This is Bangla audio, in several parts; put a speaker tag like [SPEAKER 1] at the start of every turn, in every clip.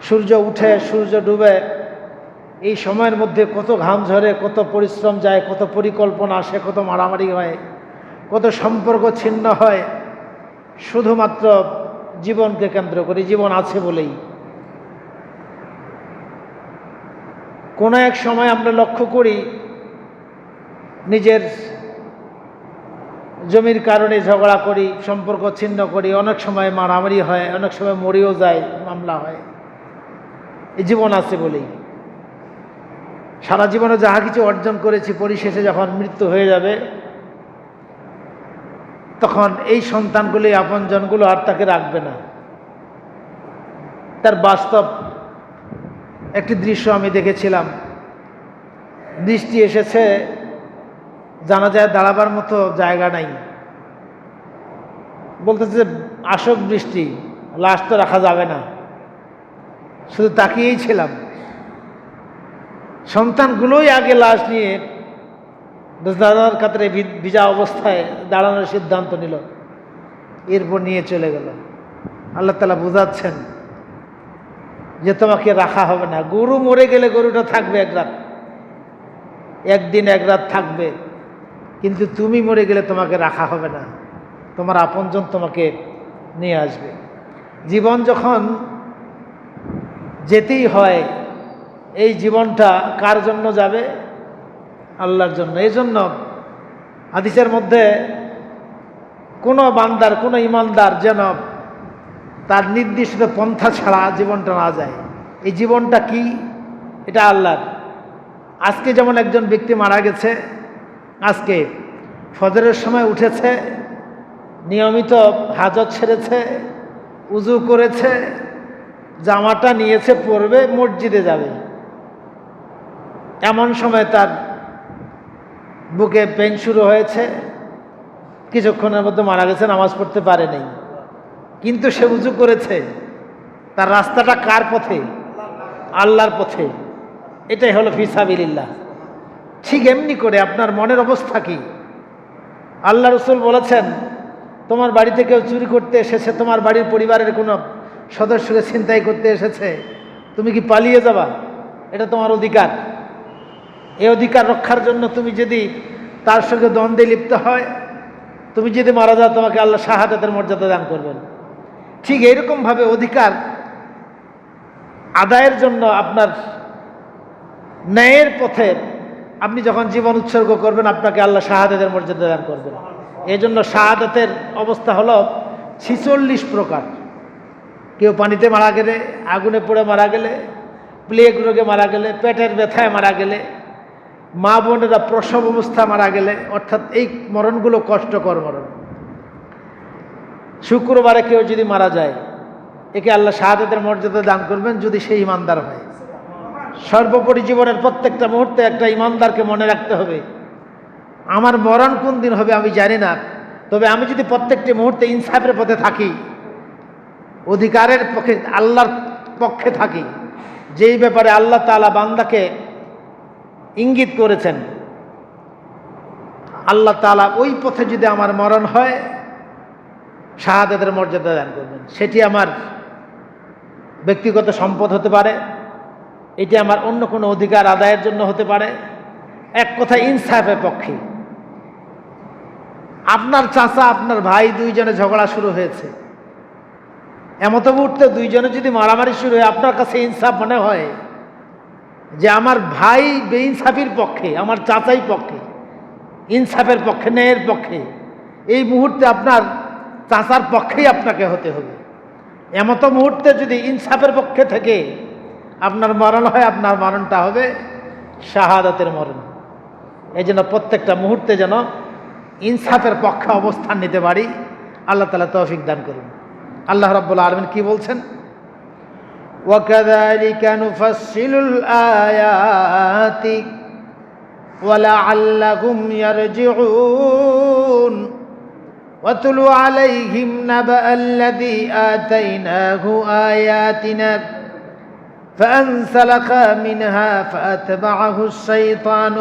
[SPEAKER 1] সূর্য উঠে সূর্য ডুবে, এই সময়ের মধ্যে কত ঘাম ঝরে, কত পরিশ্রম যায়, কত পরিকল্পনা আসে, কত মারামারি হয়, কত সম্পর্ক ছিন্ন হয়, শুধুমাত্র জীবনকে কেন্দ্র করে, জীবন আছে বলেই। কোনো এক সময় আমরা লক্ষ্য করি নিজের জমির কারণে ঝগড়া করি, সম্পর্ক ছিন্ন করি, অনেক সময় মারামারি হয়, অনেক সময় মরেও যায়, মামলা হয়। এই জীবন আছে বলেই। সারা জীবনে যাহা কিছু অর্জন করেছি, পরিশেষে যখন মৃত্যু হয়ে যাবে, তখন এই সন্তানগুলি, আপনজনগুলো আর তাকে রাখবে না। তার বাস্তব একটি দৃশ্য আমি দেখেছিলাম। বৃষ্টি এসেছে, জানাজায় দাঁড়াবার মতো জায়গা নাই। বলতেছে যে আসক বৃষ্টি, লাশ তো রাখা যাবে না। শুধু তাকিয়েই ছিলাম। সন্তানগুলোই আগে লাশ নিয়ে দাদার কাতারে ভিজা অবস্থায় দাঁড়ানোর সিদ্ধান্ত নিল, এরপর নিয়ে চলে গেল। আল্লাহ তাআলা বুঝাচ্ছেন যে তোমাকে রাখা হবে না। গরু মরে গেলে গরুটা থাকবে এক রাত, একদিন এক রাত থাকবে, কিন্তু তুমি মরে গেলে তোমাকে রাখা হবে না, তোমার আপনজন তোমাকে নিয়ে আসবে। জীবন যখন যেতেই হয়, এই জীবনটা কার জন্য যাবে? আল্লাহর জন্য। এই জন্য হাদিসের মধ্যে কোনো বান্দার, কোনো ইমানদার যেন তার নির্দিষ্ট পন্থা ছাড়া জীবনটা না যায়। এই জীবনটা কি? এটা আল্লাহর। আজকে যেমন একজন ব্যক্তি মারা গেছে, আজকে ফজরের সময় উঠেছে, নিয়মিত হাজত ছেড়েছে, উজু করেছে, জামাটা নিয়েছে, পরবে, মসজিদে যাবে। এমন সময় তার বুকে পেন শুরু হয়েছে, কিছুক্ষণের মধ্যে মারা গেছে, নামাজ পড়তে পারে নাই, কিন্তু সে উজু করেছে। তার রাস্তাটা কার পথে? আল্লাহর পথে। এটাই হলো ফিসাবিলিল্লাহ। ঠিক এমনি করে আপনার মনের অবস্থা কি? আল্লাহ রাসূল বলেছেন, তোমার বাড়িতে কেউ চুরি করতে এসেছে, তোমার বাড়ির পরিবারের কোনো সদস্যকে ছিনতাই করতে এসেছে, তুমি কি পালিয়ে যাবা? এটা তোমার অধিকার। এই অধিকার রক্ষার জন্য তুমি যদি তার সঙ্গে দ্বন্দ্বে লিপ্ত হয়, তুমি যদি মারা যাও, তোমাকে আল্লাহ শাহাদাতের মর্যাদা দান করবেন। ঠিক এইরকমভাবে অধিকার আদায়ের জন্য আপনার ন্যায়ের পথে আপনি যখন জীবন উৎসর্গ করবেন, আপনাকে আল্লাহ শাহাদাতের মর্যাদা দান করবেন। এই জন্য শাহাদাতের অবস্থা হলো 46 প্রকার। কেউ পানিতে মারা গেলে, আগুনে পড়ে মারা গেলে, প্লেগ রোগে মারা গেলে, পেটের ব্যথায় মারা গেলে, মা বোনেরা প্রসব অবস্থা মারা গেলে, অর্থাৎ এই মরণগুলো কষ্টকর মরণ। শুক্রবারে কেউ যদি মারা যায়, একে আল্লাহ শাহাদাতের মর্যাদা দান করবেন যদি সে ইমানদার হয়। সর্বোপরি জীবনের প্রত্যেকটা মুহূর্তে একটা ইমানদারকে মনে রাখতে হবে, আমার মরণ কোন দিন হবে আমি জানি না, তবে আমি যদি প্রত্যেকটি মুহূর্তে ইনসাফের পথে থাকি, অধিকারের পক্ষে, আল্লাহর পক্ষে থাকি, যেই ব্যাপারে আল্লাহ তাআলা বান্দাকে ইঙ্গিত করেছেন, আল্লাহ তাআলা ওই পথে যদি আমার মরণ হয়, শাহাদাতের মর্যাদা দান করবেন। সেটি আমার ব্যক্তিগত সম্পদ হতে পারে, এটি আমার অন্য কোনো অধিকার আদায়ের জন্য হতে পারে, এক কথা ইনসাফের পক্ষে। আপনার চাচা, আপনার ভাই, দুইজনে ঝগড়া শুরু হয়েছে, এমত মুহূর্তে দুইজনে যদি মারামারি শুরু হয়, আপনার কাছে ইনসাফ মনে হয় যে আমার ভাই বেইনসাফির পক্ষে, আমার চাচাই পক্ষে, ইনসাফের পক্ষে, ন্যায়ের পক্ষে, এই মুহূর্তে আপনার চাচার পক্ষেই আপনাকে হতে হবে। এমত মুহূর্তে যদি ইনসাফের পক্ষে থেকে আপনার মরণ হয়, আপনার মরণটা হবে শাহাদাতের মরণ। এই জন্য প্রত্যেকটা মুহূর্তে যেন ইনসাফের পক্ষে অবস্থান নিতে পারি। আল্লাহ তাআলা তৌফিক দান করুন। আল্লাহ রাব্বুল আলামিন কি বলছেন? ওয়াকাযালিকা নুফাসসিলুল আয়াতি ওয়ালাআল্লাহুম ইয়ারজিউন ওয়াতুলু আলাইহিম নাবাআল্লাযী আতাইনাহু আয়াতিনা فأنسلخ منها فأتبعه الشيطان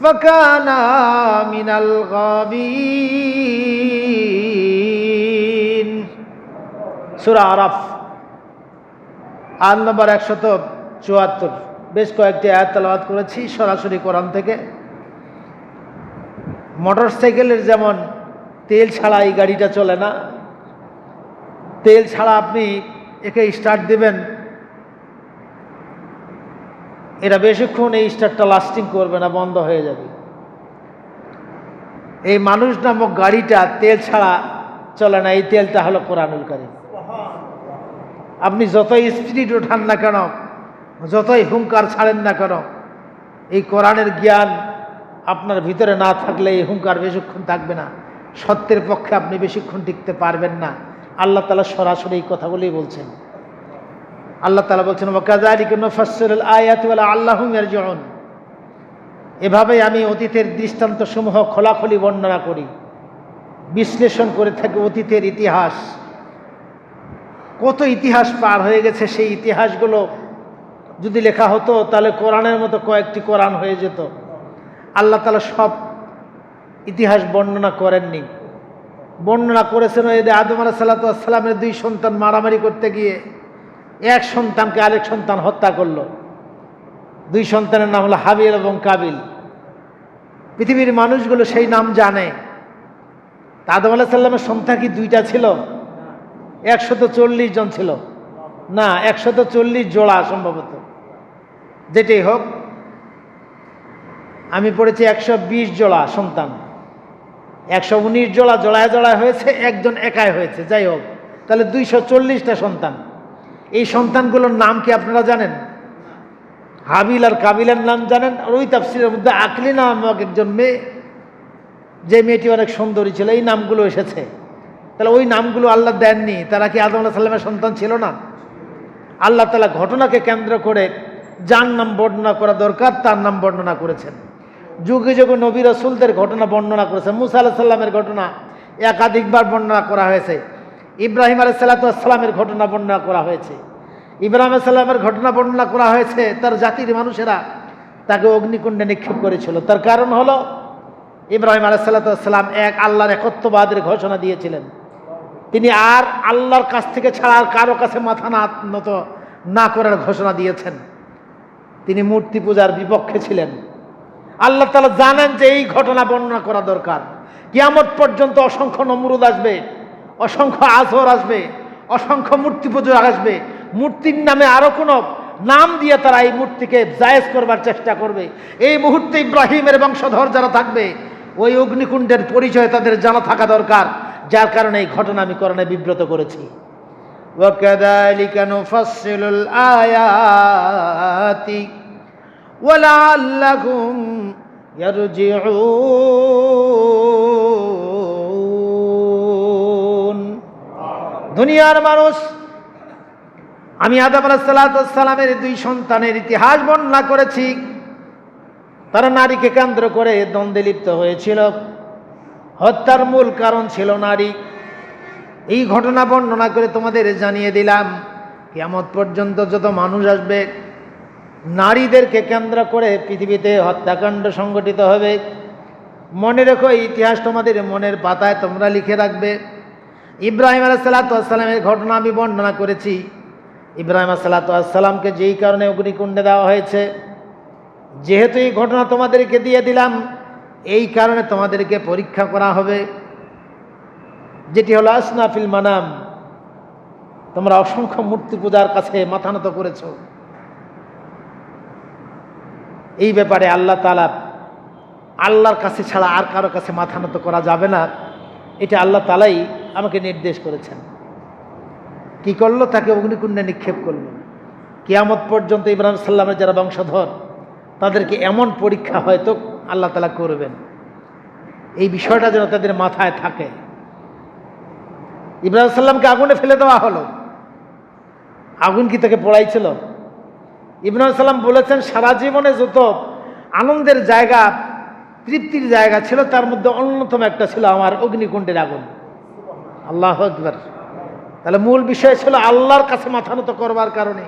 [SPEAKER 1] فكان من الغاوين। সূরা আরাফ আয়াত নম্বর 174। বেশ কয়েকটি আয়াত তেলাওয়াত করেছি সরাসরি কোরআন থেকে। মোটর সাইকেলের যেমন তেল ছাড়া এই গাড়িটা চলে না, তেল ছাড়া আপনি একে স্টার্ট দেবেন, এটা বেশিক্ষণ এই স্টার্টটা লাস্টিং করবে না, বন্ধ হয়ে যাবে। এই মানুষ নামক গাড়িটা তেল ছাড়া চলে না, এই তেলটা হলো কোরআনুল কারীম। আপনি যতই স্পিড ওঠান না কেন, যতই হুঙ্কার ছাড়েন না কেন, এই কোরআনের জ্ঞান আপনার ভিতরে না থাকলে এই হুঙ্কার বেশিক্ষণ থাকবে না, সত্যের পক্ষে আপনি বেশিক্ষণ টিকতে পারবেন না। আল্লাহ তাআলা সরাসরি এই কথাগুলোই বলছেন। আল্লাহ তাআলা বলছেন ওয়াকাযালিকা নুফাসসিলুল আয়াতি ওয়ালাআল্লাহুম ইয়ারজিউন, এভাবেই আমি অতীতের দৃষ্টান্তসমূহ খোলাখুলি বর্ণনা করি, বিশ্লেষণ করে থাকি অতীতের ইতিহাস। কত ইতিহাস পার হয়ে গেছে, সেই ইতিহাসগুলো যদি লেখা হতো তাহলে কোরআনের মতো কয়েকটি কোরআন হয়ে যেত। আল্লাহ তাআলা সব ইতিহাস বর্ণনা করেননি, বর্ণনা করেছেন ওই আদম আলাইহিস সালামের 2 সন্তান মারামারি করতে গিয়ে এক সন্তানকে আরেক সন্তান হত্যা করলো। 2 সন্তানের নাম হলো হাবিল এবং কাবিল। পৃথিবীর মানুষগুলো সেই নাম জানে। আদম আলাইহিস সালামের সন্তান কি 2টা ছিল? 140 জন ছিল না, 140 জোড়া সম্ভবত। যেটাই হোক, আমি পড়েছি 120 জোড়া সন্তান, 119 জোড়া জোড়ায় জোড়ায় হয়েছে, একজন একাই হয়েছে। যাই হোক, তাহলে 240টা সন্তান। এই সন্তানগুলোর নাম কি আপনারা জানেন? হাবিল আর কাবিলের নাম জানেন? আর ওই তাফসীরের মধ্যে আকলি নামক একজন মেয়ে, যে মেয়েটি অনেক সুন্দরী ছিল, এই নামগুলো এসেছে। তাহলে ওই নামগুলো আল্লাহ দেননি, তারা কি আদম আলাইহিস সালামের সন্তান ছিল না? আল্লাহ তাআলা ঘটনাকে কেন্দ্র করে যার নাম বর্ণনা করা দরকার তার নাম বর্ণনা করেছেন। যুগে যুগে নবী রাসূলদের ঘটনা বর্ণনা করেছেন। মুসা আলাইহিস সালামের ঘটনা একাধিকবার বর্ণনা করা হয়েছে। ইব্রাহিম আলাইহিস সালামের ঘটনা বর্ণনা করা হয়েছে। ইব্রাহিম আলাইহিস সালামের ঘটনা বর্ণনা করা হয়েছে, তার জাতির মানুষেরা তাকে অগ্নিকুণ্ডে নিক্ষেপ করেছিল। তার কারণ হলো ইব্রাহিম আলাইহিস সালাম এক আল্লাহর একত্ববাদের ঘোষণা দিয়েছিলেন। তিনি আর আল্লাহর কাছ থেকে ছাড়া আর কারো কাছে মাথা নত না করার ঘোষণা দিয়েছেন। তিনি মূর্তি পূজার বিপক্ষে ছিলেন। আল্লাহ তাআলা জানেন যে এই ঘটনা বর্ণনা করা দরকার। কিয়ামত পর্যন্ত অসংখ্য নমরুদ আসবে, অসংখ্য আজর আসবে, অসংখ্য মূর্তি পূজা আসবে। মূর্তির নামে আরো কোনো নাম দিয়ে তারা এই মূর্তিকে জায়েজ করবার চেষ্টা করবে। এই মুহূর্তে ইব্রাহিমের বংশধর যারা থাকবে, ওই অগ্নিকুণ্ডের পরিচয় তাদের জানা থাকা দরকার। যার কারণে এই ঘটনা আমি কোরআনে বিব্রত করেছি। ওয়াকাযালিকা নুফাসসিলুল আয়াতি ওয়ালাআল্লাকুম ইয়ারজিউন। দুনিয়ার মানুষ, আমি আদম আলাইহিস সালামের 2 সন্তানের ইতিহাস বর্ণনা করেছি। তারা নারীকে কেন্দ্র করে দ্বন্দ্বে লিপ্ত হয়েছিল, হত্যার মূল কারণ ছিল নারী। এই ঘটনা বর্ণনা করে তোমাদের জানিয়ে দিলাম, কিয়ামত পর্যন্ত যত মানুষ আসবে, নারীদেরকে কেন্দ্র করে পৃথিবীতে হত্যাকাণ্ড সংঘটিত হবে। মনে রেখো, এই ইতিহাস তোমাদের মনের পাতায় তোমরা লিখে রাখবে। ইব্রাহিম আলাইহিস সালামের ঘটনা আমি বর্ণনা করেছি। ইব্রাহিম আলাইহিস সালামকে যেই কারণে অগ্নিকুণ্ডে দেওয়া হয়েছে, যেহেতু এই ঘটনা তোমাদেরকে দিয়ে দিলাম, এই কারণে তোমাদেরকে পরীক্ষা করা হবে, যেটি হলো আসনাফিল মানাম। তোমরা অসংখ্য মূর্তি পূজার কাছে মাথা নত করেছ। এই ব্যাপারে আল্লাহ তাআলা, আল্লাহর কাছে ছাড়া আর কারো কাছে মাথা নত করা যাবে না, এটা আল্লাহ তাআলাই আমাকে নির্দেশ করেছেন। কি করলো? তাকে অগ্নিকুণ্ডে নিক্ষেপ করলো। কিয়ামত পর্যন্ত ইব্রাহিম সাল্লামের যারা বংশধর, তাদেরকে এমন পরীক্ষা হয়তো আল্লাহ তাআলা করবেন, এই বিষয়টা যেন তাদের মাথায় থাকে। ইব্রাহিম সাল্লামকে আগুনে ফেলে দেওয়া হলো। আগুন কি তাকে পোড়াইছিল? ইব্রাহিম সাল্লাম বলেছেন, সারা জীবনে যত আনন্দের জায়গা, তৃপ্তির জায়গা ছিল, তার মধ্যে অন্যতম একটা ছিল আমার অগ্নিকুণ্ডের আগুন। আল্লাহু আকবার। তাহলে মূল বিষয় ছিল আল্লাহর কাছে মাথা নত করবার কারণে,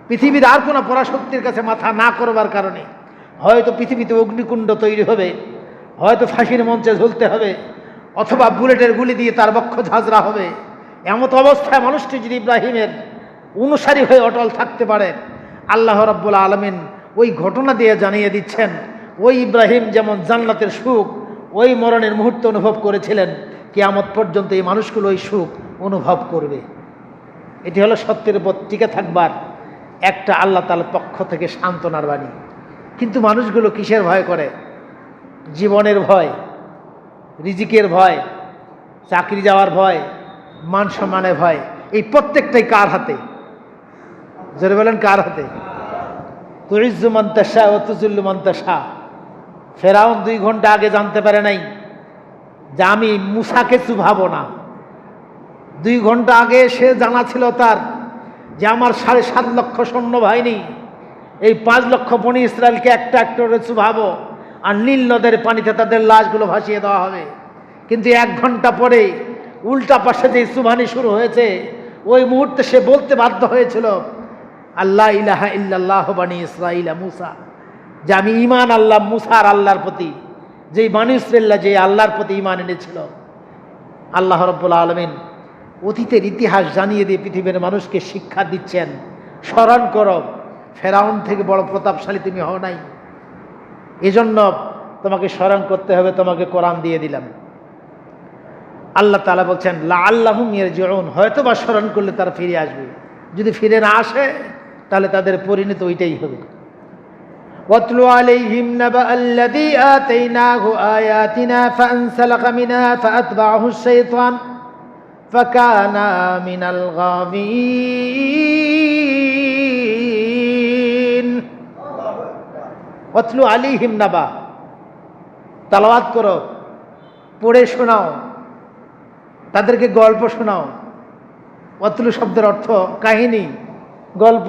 [SPEAKER 1] পৃথিবীর আর কোনো পরাশক্তির কাছে মাথা না করবার কারণে হয়তো পৃথিবীতে অগ্নিকুণ্ড তৈরি হবে, হয়তো ফাঁসির মঞ্চে ঝুলতে হবে, অথবা বুলেটের গুলি দিয়ে তার বক্ষ ঝাঁঝরা হবে। এমত অবস্থায় মানুষটি যদি ইব্রাহিমের অনুসারী হয়ে অটল থাকতে পারে। আল্লাহ রাব্বুল আলামিন ওই ঘটনা দিয়ে জানিয়ে দিচ্ছেন, ওই ইব্রাহিম যেমন জান্নাতের সুখ ওই মরণের মুহূর্তে অনুভব করেছিলেন, কিয়ামত পর্যন্ত এই মানুষগুলো ওই সুখ অনুভব করবে। এটি হলো সত্যের উপর টিকে থাকবার একটা আল্লাহ তাআলার পক্ষ থেকে সান্ত্বনার বাণী। কিন্তু মানুষগুলো কিসের ভয় করে? জীবনের ভয়, রিজিকের ভয়, চাকরি যাওয়ার ভয়, মান সম্মানের ভয়। এই প্রত্যেকটাই কার হাতে? জোরে বলেন, কার হাতে? তুইজ্জু মান তাশা ওয়া তুযিল্লু মান তাশা। ফেরাউন 2 ঘন্টা আগে জানতে পারে নাই যে আমি মূসাকে চুভাবো না। 2 ঘন্টা আগে সে জানা ছিল তার যে আমার 7.5 লক্ষ সৈন্যবাহিনী, এই 5 লক্ষ বনি ইসরায়েলকে একটা একটা করে চুভাবো, আর নীল নদের পানিতে তাদের লাশগুলো ভাসিয়ে দেওয়া হবে। কিন্তু 1 ঘন্টা পরে উল্টা পাশে যে চুভানি শুরু হয়েছে, ওই মুহূর্তে সে বলতে বাধ্য হয়েছিল, আল্লাহ ইলাহা ইল্লাল্লাহ বানি ইসরাইলা মুসা, যে আমি ঈমান আল্লাহ মুসার আল্লাহর প্রতি, যেই বানি ইসরাইল যে আল্লাহর প্রতি ঈমান এনেছিল। আল্লাহ রাব্বুল আলামিন অতীতের ইতিহাস জানিয়ে দিয়ে পৃথিবীর মানুষকে শিক্ষা দিচ্ছেন, স্মরণ করো ফেরাউন থেকে বড় প্রতাপশালী তুমি হও নাই, এজন্য তোমাকে স্মরণ করতে হবে, তোমাকে কোরআন দিয়ে দিলাম। আল্লাহ তাআলা বলছেন লাআল্লাহুম ইয়ারজিউন, হয়তো বা স্মরণ করলে তারা ফিরে আসবে। যদি ফিরে না আসে তাহলে তাদের পরিণতি ওইটাই হবে। ওয়াতলু আলাইহিম নাবা আল্লাযী আতাইনাহু আয়াতিনা ফাআনসালাকা মিনহা ফাআতবা'াহু আশ-শাইতান ফাকানা মিনাল গাবিন। ওয়াতলু আলাইহিম নাবা, তেলাওয়াত করো, পড়ে শোনাও, তাদেরকে গল্প শোনাও। ওয়াতলু শব্দের অর্থ কাহিনী, গল্প,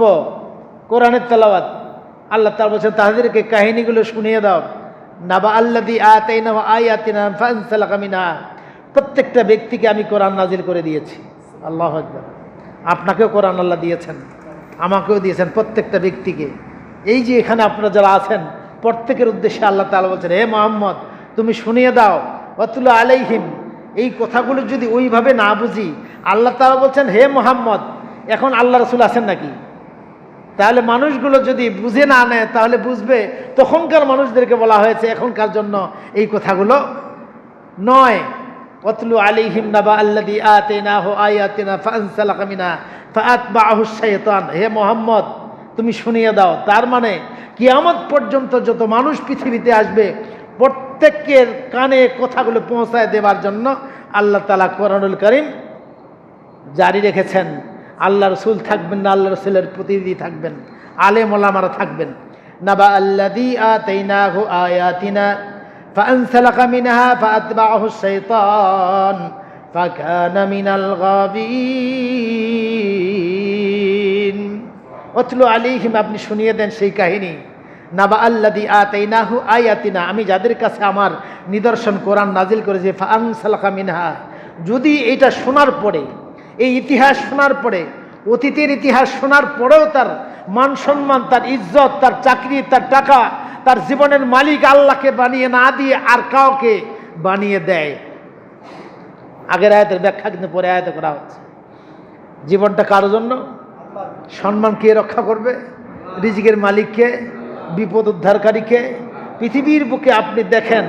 [SPEAKER 1] কোরআনের তেলাওয়াত। আল্লাহ তাআলা বলেছেন তাদেরকে কাহিনীগুলো শুনিয়ে দাও। নাবা আল্লাযী আতাইনাহু আয়াতিনা ফাআনসালাকা মিনহা, প্রত্যেকটা ব্যক্তিকে আমি কোরআন নাজিল করে দিয়েছি। আল্লাহু আকবার। আপনাকেও কোরআন আল্লাহ দিয়েছেন, আমাকেও দিয়েছেন, প্রত্যেকটা ব্যক্তিকে। এই যে এখানে আপনারা যারা আছেন প্রত্যেকের উদ্দেশ্যে আল্লাহ তাআলা বলছেন, হে মুহাম্মদ তুমি শুনিয়ে দাও। ওয়াতলু আলাইহিম, এই কথাগুলো যদি ওইভাবে না বুঝি, আল্লাহ তাআলা বলছেন হে মুহাম্মদ, এখন আল্লাহ রাসূল আছেন নাকি? তাহলে মানুষগুলো যদি বুঝে না নেয় তাহলে বুঝবে তখনকার মানুষদেরকে বলা হয়েছে, এখনকার জন্য এই কথাগুলো নয়। ওয়াতলু আলাইহিম নাবা আল্লাযী আতাইনাহু আয়াতিনা ফাআনসালাকা মিনহা ফাআতবা'াহু আশ-শাইতান, হে মুহাম্মদ তুমি শুনিয়ে দাও। তার মানে কিয়ামত পর্যন্ত যত মানুষ পৃথিবীতে আসবে প্রত্যেকের কানে কথাগুলো পৌঁছায় দেওয়ার জন্য আল্লাহ তাআলা কোরআনুল কারীম জারি রেখেছেন। আল্লাহ রসুল থাকবেন না, আল্লাহ রসুলের প্রতিনিধি থাকবেন, আলেম ওলামারা থাকবেন। নাবা আল্লাযী আতাইনাহু আয়াতিনা ফাআনসালাকা মিনহা ফাআতবা'াহু আশ-শাইতান ফাকানা মিনাল গাবিন। ওয়াতলু আলাইহিম, আপনি শুনিয়ে দেন সেই কাহিনী। নাবা আল্লাযী আতাইনাহু আয়াতিনা, আমি যাদের কাছে আমার নিদর্শন কোরআন নাজিল করেছি, ফাআনসালাকা মিনহা, যদি এটা শোনার পরে, এই ইতিহাস শোনার পরে, অতীতের ইতিহাস শোনার পরেও তার মান সম্মান, তার ইজ্জত, তার চাকরি, তার টাকা, তার জীবনের মালিক আল্লাহকে বানিয়ে না দিয়ে আর কাউকে বানিয়ে দেয়। আগের আয়াতের ব্যাখ্যা কিন্তু পরে আয়াতে করা হচ্ছে। জীবনটা কারোর জন্য, সম্মান কে রক্ষা করবে? রিজিকের মালিককে, বিপদ উদ্ধারকারীকে। পৃথিবীর বুকে আপনি দেখেন,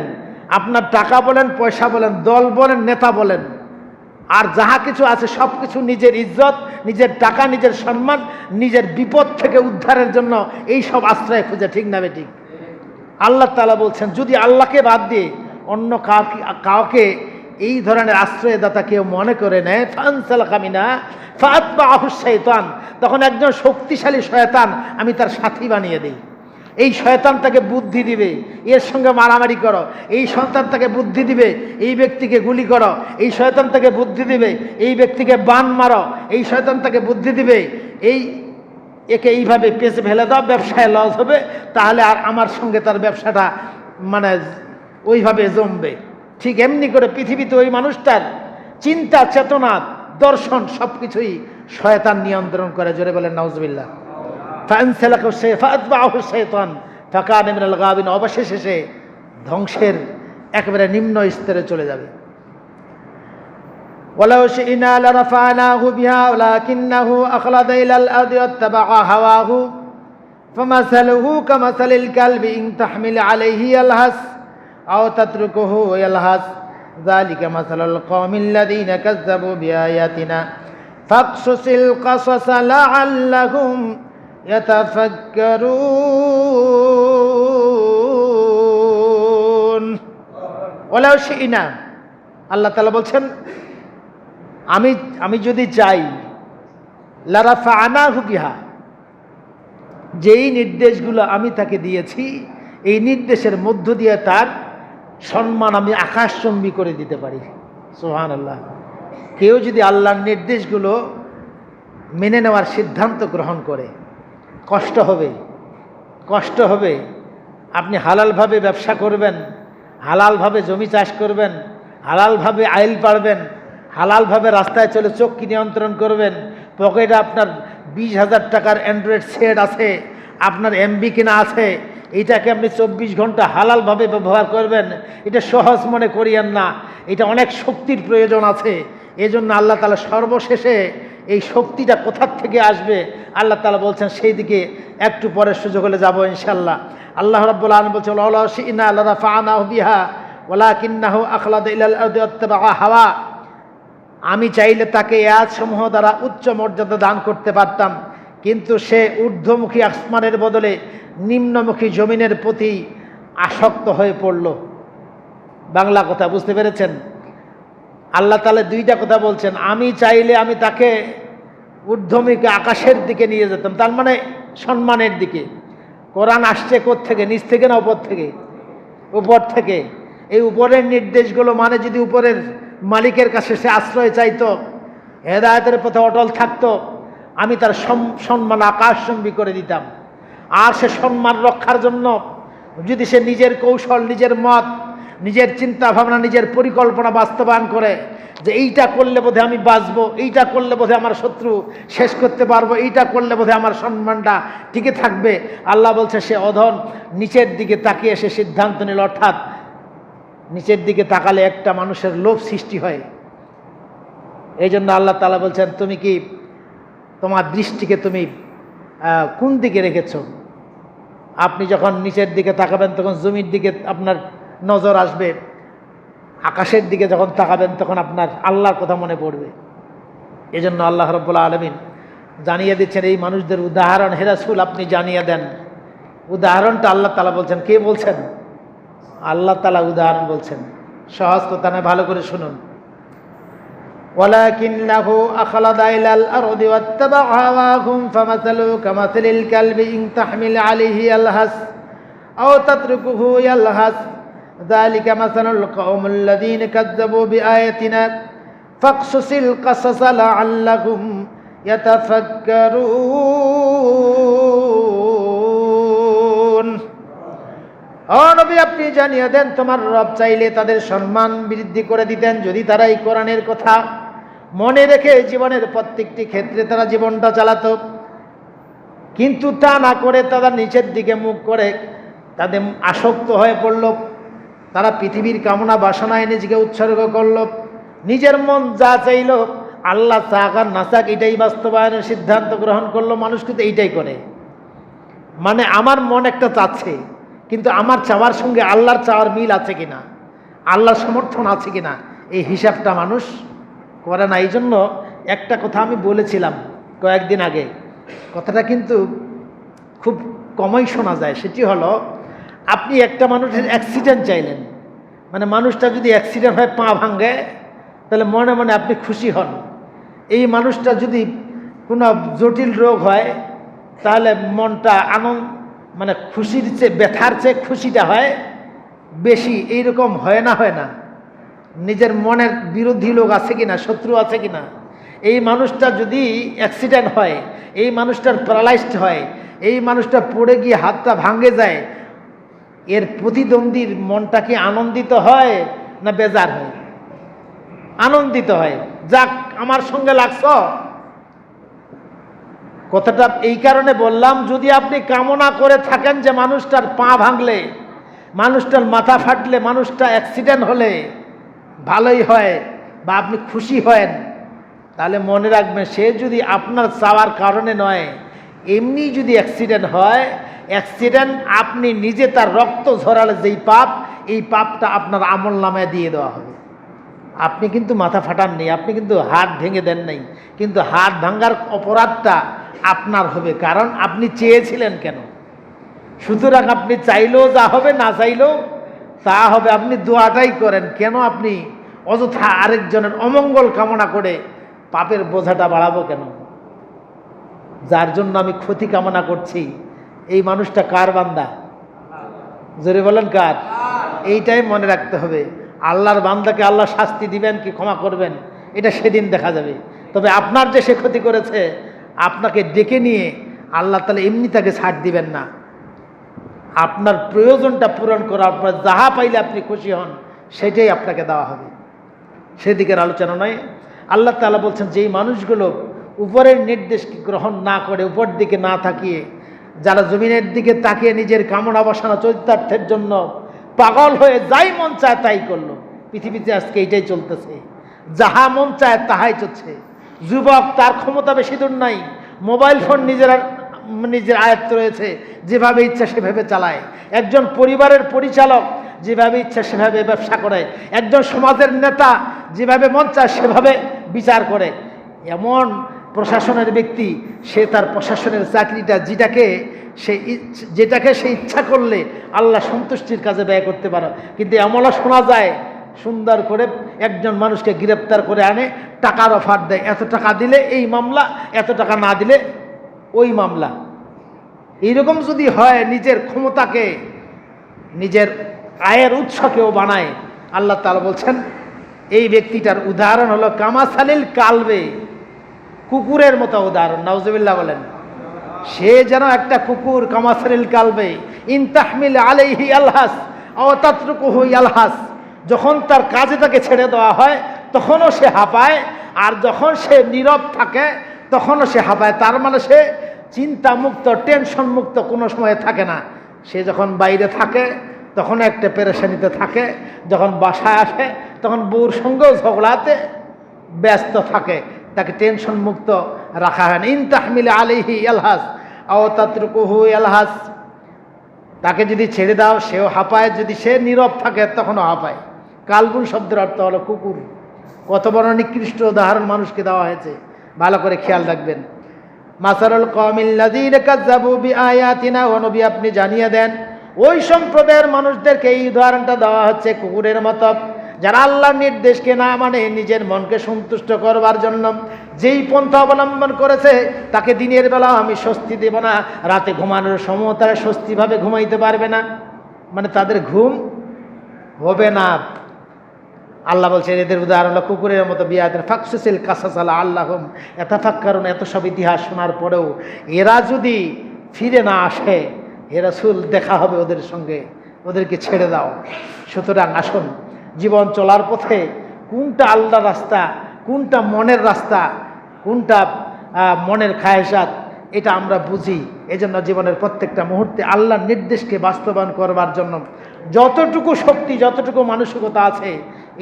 [SPEAKER 1] আপনার টাকা বলেন, পয়সা বলেন, দল বলেন, নেতা বলেন, আর যাহা কিছু আছে সব কিছু নিজের ইজ্জত, নিজের টাকা, নিজের সম্মান, নিজের বিপদ থেকে উদ্ধারের জন্য এই সব আশ্রয় খুঁজে, ঠিক না বেঠিক? আল্লাহ তাআলা বলছেন যদি আল্লাহকে বাদ দিয়ে অন্য কাউকে এই ধরনের আশ্রয়দাতা কেউ মনে করে নেয়, ফাআনসালাকা মিনহা ফাআতবা'াহু আশ-শাইতান, তখন একজন শক্তিশালী শয়তান আমি তার সাথী বানিয়ে দিই। এই শয়তান তাকে বুদ্ধি দিবে, এর সঙ্গে মারামারি করো। এই শয়তান তাকে বুদ্ধি দিবে, এই ব্যক্তিকে গুলি করো। এই শয়তান তাকে বুদ্ধি দিবে, এই ব্যক্তিকে বান মারো। এই শয়তান তাকে বুদ্ধি দিবে, একে এইভাবে পেছে ফেলে দাও, ব্যবসায় লস হবে, তাহলে আর আমার সঙ্গে তার ব্যবসাটা মানে ওইভাবে জমবে। ঠিক এমনি করে পৃথিবীতে ওই মানুষটার চিন্তা, চেতনা, দর্শন সবকিছুই শয়তান নিয়ন্ত্রণ করে। জোরে বলেন নাউজুবিল্লাহ। ফাআনসালাকা ফাআতবা'াহু আশ-শাইতান ফাকানা মিনাল গাবিন, অবশেষে সে ধ্বংসের একেবারে নিম্ন স্তরে চলে যাবে। ওয়ালাউ শি'না লারাফা'নাহু বিহা ওয়ালাকিন্নাহু আখলাদা ইলাল আরদি ওয়াত্তাবা'a হাওয়াহু ফামাসালুহু কামাসালিল কালবি ইন তাহমিল আলাইহি ইয়ালহাস আও তাতরুকুহু ইয়ালহাস যালিকা মাসালুল কওমিল্লাযীনা কাযযাবু বিআয়াতিনা ফাকসুসিল কাসাসা লাআল্লাহুম ইয়াতাফাক্কারুন। ওয়ালাউ শি'না, আল্লাহ তাআলা বলছেন আমি যদি চাই, লারাফা'নাহু বিহা, যেই নির্দেশগুলো আমি তাকে দিয়েছি এই নির্দেশের মধ্য দিয়ে তার সম্মান আমি আকাশচুম্বী করে দিতে পারি। সুবহানাল্লাহ। কেউ যদি আল্লাহর নির্দেশগুলো মেনে নেওয়ার সিদ্ধান্ত গ্রহণ করে, কষ্ট হবে। আপনি হালালভাবে ব্যবসা করবেন, হালালভাবে জমি চাষ করবেন, হালালভাবে আইল পাড়বেন, হালালভাবে রাস্তায় চলে চোখকে নিয়ন্ত্রণ করবেন, পকেটে আপনার 20,000 টাকার অ্যান্ড্রয়েড সেট আছে, আপনার এমবি কিনা আছে, এইটাকে আপনি 24 ঘন্টা হালালভাবে ব্যবহার করবেন। এটা সহজ মনে করিয়েন না, এটা অনেক শক্তির প্রয়োজন আছে। এজন্য আল্লাহ তাআলা সর্বশেষে এই শক্তিটা কোথার থেকে আসবে আল্লাহ তাআলা বলছেন, সেই দিকে একটু পরে সুযোগ হলে যাবো ইনশাআল্লাহ। আল্লাহ রাব্বুল আলামিন বলছেন, ওয়ালাউ শি'না লারাফা'নাহু বিহা ওয়ালাকিন্নাহু আখলাদা ইলাল আরদি ওয়াত্তাবা'a হাওয়া। আমি চাইলে তাকে এই আয়াতসমূহ দ্বারা উচ্চ মর্যাদা দান করতে পারতাম, কিন্তু সে ঊর্ধ্বমুখী আসমানের বদলে নিম্নমুখী জমিনের প্রতি আসক্ত হয়ে পড়ল। বাংলা কথা বুঝতে পেরেছেন? আল্লাহ তাআলা দুইটা কথা বলছেন। আমি চাইলে আমি তাকে ঊর্ধ্বমুখী আকাশের দিকে নিয়ে যেতাম, তার মানে সম্মানের দিকে। কোরআন আসছে কোত্থেকে? নিচ থেকে না উপর থেকে? উপর থেকে। এই উপরের নির্দেশগুলো মানে যদি উপরের মালিকের কাছে সে আশ্রয় চাইতো, হেদায়েতের পথে অটল থাকতো, আমি তার সম্মান আকাশচুম্বী করে দিতাম। আর সে সম্মান রক্ষার জন্য যদি সে নিজের কৌশল, নিজের মত, নিজের চিন্তা ভাবনা, নিজের পরিকল্পনা বাস্তবায়ন করে যে এইটা করলে বোধহয় আমি বাঁচবো, এইটা করলে বোধহয় আমার শত্রু শেষ করতে পারবো, এইটা করলে বোধহয় আমার সম্মানটা টিকে থাকবে, আল্লাহ বলছে সে অধম নিচের দিকে তাকিয়ে সে সিদ্ধান্ত নিল। অর্থাৎ নিচের দিকে তাকালে একটা মানুষের লোভ সৃষ্টি হয়। এই জন্য আল্লাহ তাআলা বলছেন, তুমি কি তোমার দৃষ্টিকে তুমি কোন দিকে রেখেছো? আপনি যখন নিচের দিকে তাকাবেন তখন জমির দিকে আপনার নজর আসবে, আকাশের দিকে যখন তাকাবেন তখন আপনার আল্লাহর কথা মনে পড়বে। এই জন্য আল্লাহ রাব্বুল আলামিন জানিয়ে দিচ্ছেন এই মানুষদের উদাহরণ, হে রাসূল আপনি জানিয়ে দেন। উদাহরণটা আল্লাহ তাআলা বলছেন। কে বলছেন? আল্লাহ তাআলা উদাহরণ বলছেন। সহজ কথা নয়, ভালো করে শুনুন। ওয়ালাকিন্নাহু আখলাদা ইলাল আরদি ওয়াত্তাবা'a হাওয়াহুম ফামাসালুহু কামাসালিল কালবি ইন তাহমিল আলাইহি ইয়ালহাস আও তাতরুকুহু ইয়ালহাস যালিকা মাসালুল কওমিল্লাযীনা কাযযাবু বিআয়াতিনা ফাকসুসিল কাসাসা লাআল্লাহুম ইয়াতাফাক্কারুন। ও নবী আপনি জানিয়ে দেন, তোমার রব চাইলে তাদের সম্মান বৃদ্ধি করে দিতেন যদি তারা এই কোরআনের কথা মনে রেখে জীবনের প্রত্যেকটি ক্ষেত্রে তারা জীবনটা চালাতো। কিন্তু তা না করে তারা নিচের দিকে মুখ করে তাদের আসক্ত হয়ে পড়ল। তারা পৃথিবীর কামনা বাসনায় নিজেকে উৎসর্গ করল, নিজের মন যা চাইল, আল্লাহ চাক আর না চাক এটাই বাস্তবায়নের সিদ্ধান্ত গ্রহণ করলো। মানুষ কিন্তু এইটাই করে, মানে আমার মন একটা চাচ্ছে, কিন্তু আমার চাওয়ার সঙ্গে আল্লাহর চাওয়ার মিল আছে কিনা, আল্লাহর সমর্থন আছে কিনা, এই হিসাবটা মানুষ করে না। এই জন্য একটা কথা আমি বলেছিলাম কয়েকদিন আগে, কথাটা কিন্তু খুব কমই শোনা যায়। সেটি হলো, আপনি একটা মানুষের অ্যাক্সিডেন্ট চাইলেন, মানে মানুষটা যদি অ্যাক্সিডেন্ট হয়, পা ভাঙে, তাহলে মনে মনে আপনি খুশি হন। এই মানুষটা যদি কোনো জটিল রোগ হয়, তাহলে মনটা মানে খুশির চেয়ে ব্যথার চেয়ে খুশিটা হয় বেশি। এইরকম হয় না? নিজের মনের বিরোধী লোক আছে কিনা, শত্রু আছে কিনা। এই মানুষটা যদি অ্যাক্সিডেন্ট হয়, এই মানুষটার প্যারালাইজড হয়, এই মানুষটা পড়ে গিয়ে হাতটা ভাঙে যায়, এর প্রতিদ্বন্দ্বীর মনটা কি আনন্দিত হয় না বেজার হয়? আনন্দিত হয়, যাক আমার সঙ্গে লাগছ। কথাটা এই কারণে বললাম, যদি আপনি কামনা করে থাকেন যে মানুষটার পা ভাঙলে, মানুষটার মাথা ফাটলে, মানুষটা অ্যাক্সিডেন্ট হলে ভালোই হয়, বা আপনি খুশি হয়েন, তাহলে মনে রাখবেন সে যদি আপনার চাওয়ার কারণে নয়, এমনি যদি অ্যাক্সিডেন্ট হয়, অ্যাক্সিডেন্ট আপনি নিজে তার রক্ত ঝরালে যেই পাপ, এই পাপটা আপনার আমল নামায় দিয়ে দেওয়া হবে। আপনি কিন্তু মাথা ফাটাননি, আপনি কিন্তু হাত ভেঙে দেন নাই, কিন্তু হাত ভাঙার অপরাধটা আপনার হবে, কারণ আপনি চেয়েছিলেন কেন। সুতরাং আপনি চাইলেও যা হবে, না চাইলেও তা হবে। আপনি দোয়াটাই করেন, কেন আপনি অযথা আরেকজনের অমঙ্গল কামনা করে পাপের বোঝাটা বাড়াবো কেন? যার জন্য আমি ক্ষতি কামনা করছি, এই মানুষটা কার বান্দা? জোরে বলেন কার? এইটাই মনে রাখতে হবে। আল্লাহর বান্দাকে আল্লাহ শাস্তি দিবেন কি ক্ষমা করবেন, এটা সেদিন দেখা যাবে। তবে আপনার যে সে ক্ষতি করেছে, আপনাকে ডেকে নিয়ে আল্লাহ তাআলা এমনি তাকে ছাড় দিবেন না। আপনার প্রয়োজনটা পূরণ করার পর যাহা পাইলে আপনি খুশি হন, সেটাই আপনাকে দেওয়া হবে। সেদিকের আলোচনা নয়। আল্লাহ তাআলা বলছেন, যেই মানুষগুলো উপরের নির্দেশকে গ্রহণ না করে, উপর দিকে না তাকিয়ে, যারা জমিনের দিকে তাকিয়ে নিজের কামনা বাসনা চরিতার্থের জন্য পাগল হয়ে যাই মন চায় তাই করলো। পৃথিবীতে আজকে এইটাই চলতেছে, যাহা মন চায় তাহাই চলছে। যুবক, তার ক্ষমতা বেশি দূর নাই, মোবাইল ফোন নিজের আয়ত্ত রয়েছে, যেভাবে ইচ্ছা সেভাবে চালায়। একজন পরিবারের পরিচালক যেভাবে ইচ্ছা সেভাবে ব্যবসা করে। একজন সমাজের নেতা যেভাবে মন চায় সেভাবে বিচার করে। এমন প্রশাসনের ব্যক্তি, সে তার প্রশাসনের চাকরিটা যেটাকে সে ইচ্ছা করলে আল্লাহ সন্তুষ্টির কাজে ব্যয় করতে পারে। কিন্তু এমনও শোনা যায়, সুন্দর করে একজন মানুষকে গ্রেপ্তার করে আনে, টাকার অফার দেয়, এত টাকা দিলে এই মামলা, এত টাকা না দিলে ওই মামলা। এইরকম যদি হয়, নিজের ক্ষমতাকে নিজের আয়ের উৎসকেও বানায়। আল্লাহ তাআলা বলছেন, এই ব্যক্তিটার উদাহরণ হলো কামাসালিল কালবে, কুকুরের মতো উদাহরণ। নাউজুবিল্লাহ বলেন। সে যেন একটা কুকুর, কামাসালিল কালবে ইন তাহমিল আলাইহি আলহাস আও তাতরুকুহু ইয়ালহাস। যখন তার কাজে তাকে ছেড়ে দেওয়া হয় তখনও সে হাঁপায়, আর যখন সে নীরব থাকে তখনও সে হাঁপায়। তার মানে সে চিন্তামুক্ত, টেনশন মুক্ত কোনো সময় থাকে না। সে যখন বাইরে থাকে তখন একটা পেরেশানিতে থাকে, যখন বাসায় আসে তখন বউর সঙ্গেও ঝগড়াতে ব্যস্ত থাকে। তাকে টেনশন মুক্ত রাখা হয় না। ইন তাহমিল আলাইহি ইয়ালহাস আও তাতরুকুহু ইয়ালহাস। তাকে যদি ছেড়ে দাও সেও হাঁপায়, যদি সে নীরব থাকে তখনও হাঁপায়। কালবুন শব্দের অর্থ হলো কুকুর। কত বড় নিকৃষ্ট উদাহরণ মানুষকে দেওয়া হয়েছে, ভালো করে খেয়াল রাখবেন। মাসারুল কওমিল্লাযীনা কাযযাবু বিআয়াতিনা, ও নবী আপনি জানিয়ে দেন ওই সম্প্রদায়ের মানুষদেরকে এই উদাহরণটা দেওয়া হচ্ছে কুকুরের মতো, যারা আল্লাহর নির্দেশকে না মানে নিজের মনকে সন্তুষ্ট করবার জন্য যেই পন্থা অবলম্বন করেছে, তাকে দিনের বেলা আমি স্বস্তি দেব না, রাতে ঘুমানোর সময় তারা স্বস্তিভাবে ঘুমাইতে পারবে না, মানে তাদের ঘুম হবে না। আল্লাহ বলছেন এদের উদাহরণ হলো কুকুরের মতো। বিয়াতের ফাকসুসিল কাসাস আলা আল্লাহুম ইয়াতাফাক্কারুন। এত সব ইতিহাস শোনার পরেও এরা যদি ফিরে না আসে, হে রাসূল দেখা হবে ওদের সঙ্গে, ওদেরকে ছেড়ে দাও। সুতরাং আসুন, জীবন চলার পথে কোনটা আল্লাহর রাস্তা, কোনটা মনের রাস্তা, কোনটা মনের খায়েশাত, এটা আমরা বুঝি। এজন্য জীবনের প্রত্যেকটা মুহূর্তে আল্লাহর নির্দেশকে বাস্তবায়ন করবার জন্য যতটুকু শক্তি, যতটুকু মানসিকতা আছে,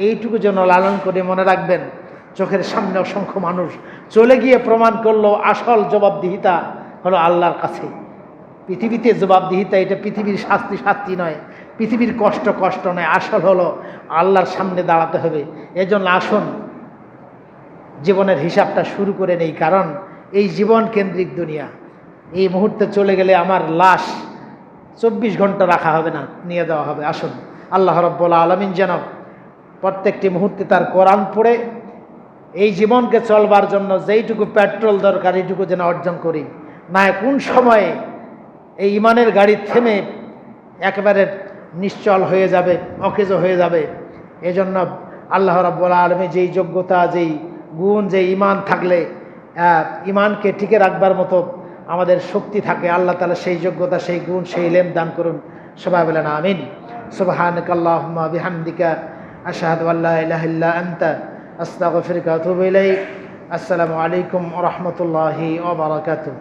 [SPEAKER 1] এইটুকু যেন লালন করে মনে রাখবেন। চোখের সামনে অসংখ্য মানুষ চলে গিয়ে প্রমাণ করলো আসল জবাবদিহিতা হলো আল্লাহর কাছে। পৃথিবীতে জবাবদিহিতা, এটা পৃথিবীর শাস্তি নয়, পৃথিবীর কষ্ট নয়, আসল হলো আল্লাহর সামনে দাঁড়াতে হবে। এজন্য আসুন জীবনের হিসাবটা শুরু করে নেই, কারণ এই জীবন কেন্দ্রিক দুনিয়া। এই মুহূর্তে চলে গেলে আমার লাশ 24 ঘন্টা রাখা হবে না, নিয়ে যাওয়া হবে। আসুন আল্লাহ রাব্বুল আলামিন যেন প্রত্যেকটি মুহূর্তে তার কোরআন পড়ে এই জীবনকে চলবার জন্য যেইটুকু পেট্রোল দরকার এইটুকু যেন অর্জন করি, না কোন সময়ে এই ইমানের গাড়ি থেমে একেবারে নিশ্চল হয়ে যাবে, অকেজ হয়ে যাবে। এজন্য আল্লাহ রাব্বুল আলামিন যেই যোগ্যতা, যেই গুণ, যেই ইমান থাকলে ইমানকে টিকে রাখবার মতো আমাদের শক্তি থাকে, আল্লাহ তাআলা সেই যোগ্যতা, সেই গুণ, সেই ইলম দান করুন। সবাই বলেন আমিন। সুবহানাকাল্লাহুম্মা বিহামদিকা আশহাদু আল্লা ইলাহা ইল্লা আনতা আস্তাগফিরুকা ওয়া আতুবু ইলাইক। আসসালামু আলাইকুম ওয়া রাহমাতুল্লাহি ওয়া বারাকাতুহু।